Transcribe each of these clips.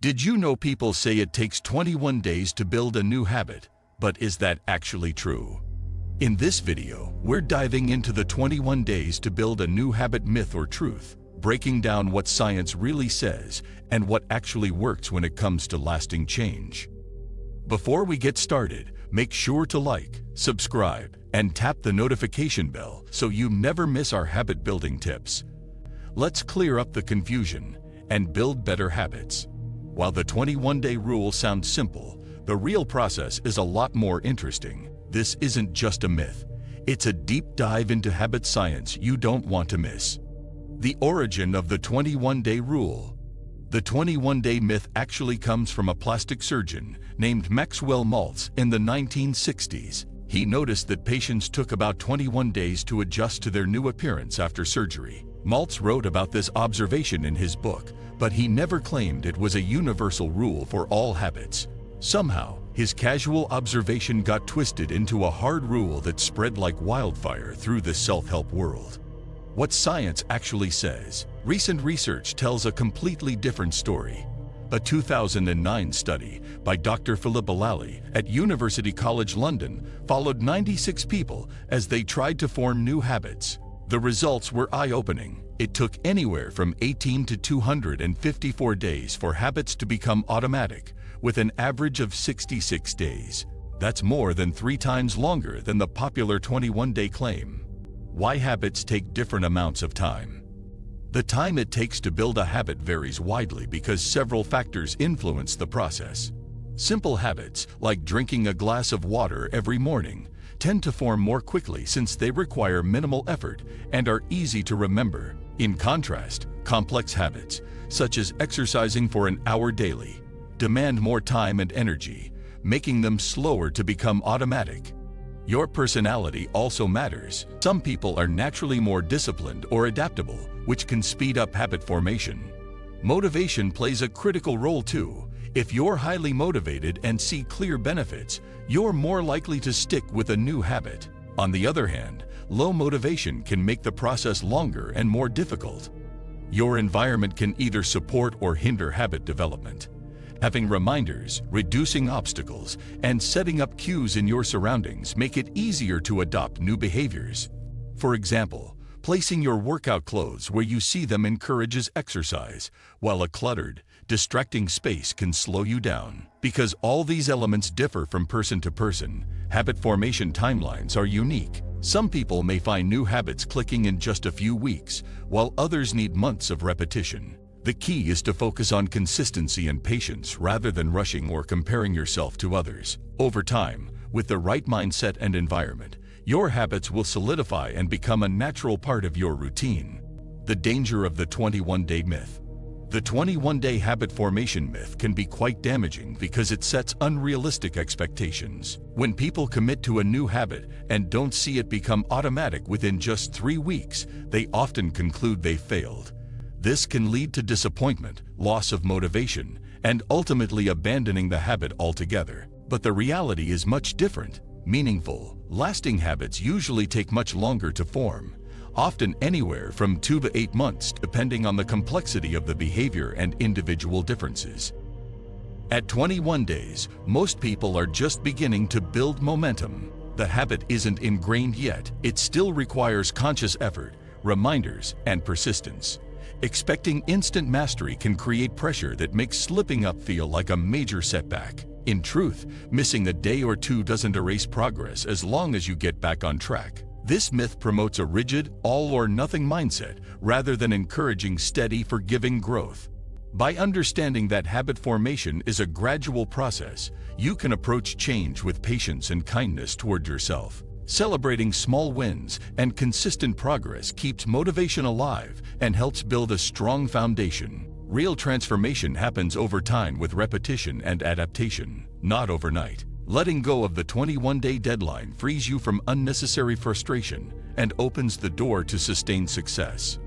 Did you know people say it takes 21 days to build a new habit? But is that actually true? In this video, we're diving into the 21 days to build a new habit myth or truth, breaking down what science really says and what actually works when it comes to lasting change. Before we get started, make sure to like, subscribe, and tap the notification bell so you never miss our habit building tips. Let's clear up the confusion and build better habits. While the 21-day rule sounds simple, the real process is a lot more interesting. This isn't just a myth. It's a deep dive into habit science you don't want to miss. The origin of the 21-day rule. The 21-day myth actually comes from a plastic surgeon named Maxwell Maltz in the 1960s. He noticed that patients took about 21 days to adjust to their new appearance after surgery. Maltz wrote about this observation in his book, but he never claimed it was a universal rule for all habits. Somehow, his casual observation got twisted into a hard rule that spread like wildfire through the self-help world. What science actually says. Recent research tells a completely different story. A 2009 study by Dr. Philip Alali at University College London followed 96 people as they tried to form new habits. The results were eye-opening. It took anywhere from 18 to 254 days for habits to become automatic, with an average of 66 days. That's more than 3 times longer than the popular 21-day claim. Why habits take different amounts of time. The time it takes to build a habit varies widely because several factors influence the process. Simple habits, like drinking a glass of water every morning, tend to form more quickly since they require minimal effort and are easy to remember. In contrast, complex habits, such as exercising for an hour daily, demand more time and energy, making them slower to become automatic. Your personality also matters. Some people are naturally more disciplined or adaptable, which can speed up habit formation. Motivation plays a critical role too. If you're highly motivated and see clear benefits, you're more likely to stick with a new habit. On the other hand, low motivation can make the process longer and more difficult. Your environment can either support or hinder habit development. Having reminders, reducing obstacles, and setting up cues in your surroundings make it easier to adopt new behaviors. For example, placing your workout clothes where you see them encourages exercise, while a cluttered, distracting space can slow you down. Because all these elements differ from person to person, habit formation timelines are unique. Some people may find new habits clicking in just a few weeks, while others need months of repetition. The key is to focus on consistency and patience rather than rushing or comparing yourself to others. Over time, with the right mindset and environment, your habits will solidify and become a natural part of your routine. The danger of the 21-day myth. The 21-day habit formation myth can be quite damaging because it sets unrealistic expectations. When people commit to a new habit and don't see it become automatic within just 3 weeks, they often conclude they failed. This can lead to disappointment, loss of motivation, and ultimately abandoning the habit altogether. But the reality is much different. Meaningful, lasting habits usually take much longer to form, often anywhere from 2 to 8 months depending on the complexity of the behavior and individual differences. At 21 days, most people are just beginning to build momentum. The habit isn't ingrained yet. It still requires conscious effort, reminders, and persistence. Expecting instant mastery can create pressure that makes slipping up feel like a major setback. In truth, missing a day or two doesn't erase progress as long as you get back on track. This myth promotes a rigid, all-or-nothing mindset rather than encouraging steady, forgiving growth. By understanding that habit formation is a gradual process, you can approach change with patience and kindness toward yourself. Celebrating small wins and consistent progress keeps motivation alive and helps build a strong foundation. Real transformation happens over time with repetition and adaptation, not overnight. Letting go of the 21-day deadline frees you from unnecessary frustration and opens the door to sustained success.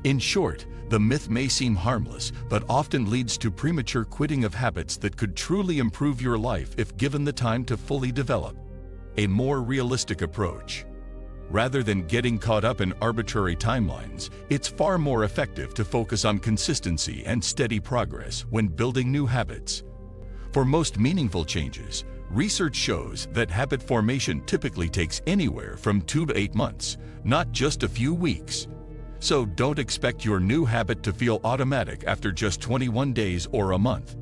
In short, the myth may seem harmless, but often leads to premature quitting of habits that could truly improve your life if given the time to fully develop. A more realistic approach. Rather than getting caught up in arbitrary timelines, it's far more effective to focus on consistency and steady progress when building new habits. For most meaningful changes, research shows that habit formation typically takes anywhere from 2 to 8 months, not just a few weeks. So don't expect your new habit to feel automatic after just 21 days or a month.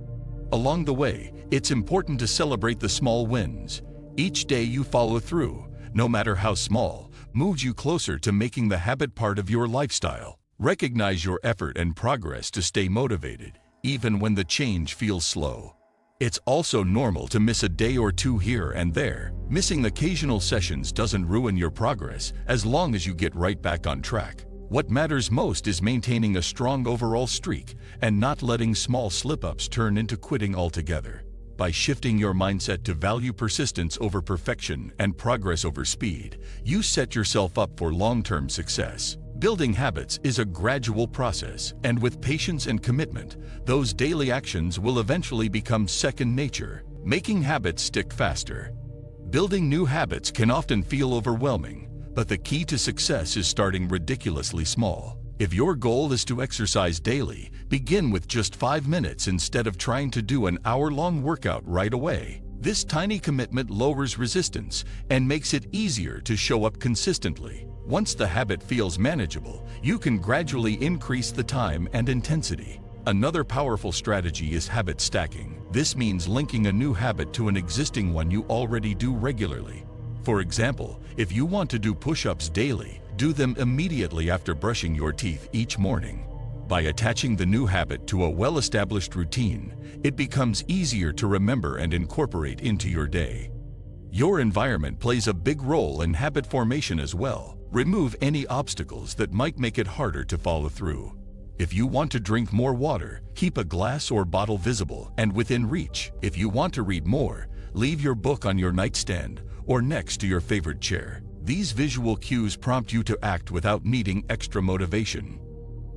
Along the way, it's important to celebrate the small wins. Each day you follow through, no matter how small, moves you closer to making the habit part of your lifestyle. Recognize your effort and progress to stay motivated, even when the change feels slow. It's also normal to miss a day or two here and there. Missing occasional sessions doesn't ruin your progress as long as you get right back on track. What matters most is maintaining a strong overall streak and not letting small slip-ups turn into quitting altogether. By shifting your mindset to value persistence over perfection and progress over speed, you set yourself up for long-term success. Building habits is a gradual process, and with patience and commitment, those daily actions will eventually become second nature, making habits stick faster. Building new habits can often feel overwhelming, but the key to success is starting ridiculously small. If your goal is to exercise daily, begin with just 5 minutes instead of trying to do an hour-long workout right away. This tiny commitment lowers resistance and makes it easier to show up consistently. Once the habit feels manageable, you can gradually increase the time and intensity. Another powerful strategy is habit stacking. This means linking a new habit to an existing one you already do regularly. For example, if you want to do push-ups daily, do them immediately after brushing your teeth each morning. By attaching the new habit to a well-established routine, it becomes easier to remember and incorporate into your day. Your environment plays a big role in habit formation as well. Remove any obstacles that might make it harder to follow through. If you want to drink more water, keep a glass or bottle visible and within reach. If you want to read more, leave your book on your nightstand or next to your favorite chair. These visual cues prompt you to act without needing extra motivation.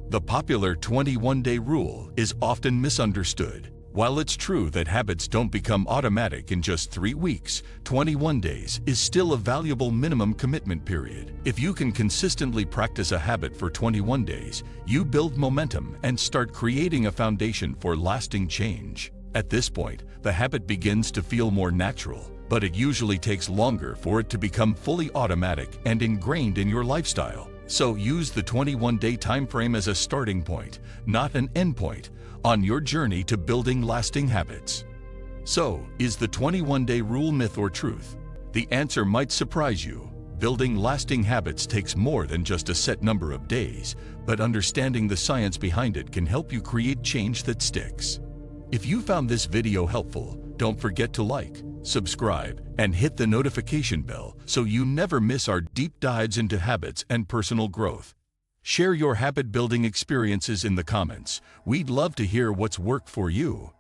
The popular 21-day rule is often misunderstood. While it's true that habits don't become automatic in just 3 weeks, 21 days is still a valuable minimum commitment period. If you can consistently practice a habit for 21 days, you build momentum and start creating a foundation for lasting change. At this point, the habit begins to feel more natural, but it usually takes longer for it to become fully automatic and ingrained in your lifestyle. So use the 21-day time frame as a starting point, not an end point, on your journey to building lasting habits. So, is the 21-day rule myth or truth? The answer might surprise you. Building lasting habits takes more than just a set number of days, but understanding the science behind it can help you create change that sticks. If you found this video helpful, don't forget to like, subscribe, and hit the notification bell so you never miss our deep dives into habits and personal growth. Share your habit-building experiences in the comments. We'd love to hear what's worked for you.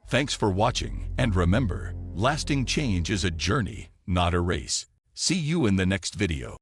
Thanks for watching, and remember, lasting change is a journey, not a race. See you in the next video.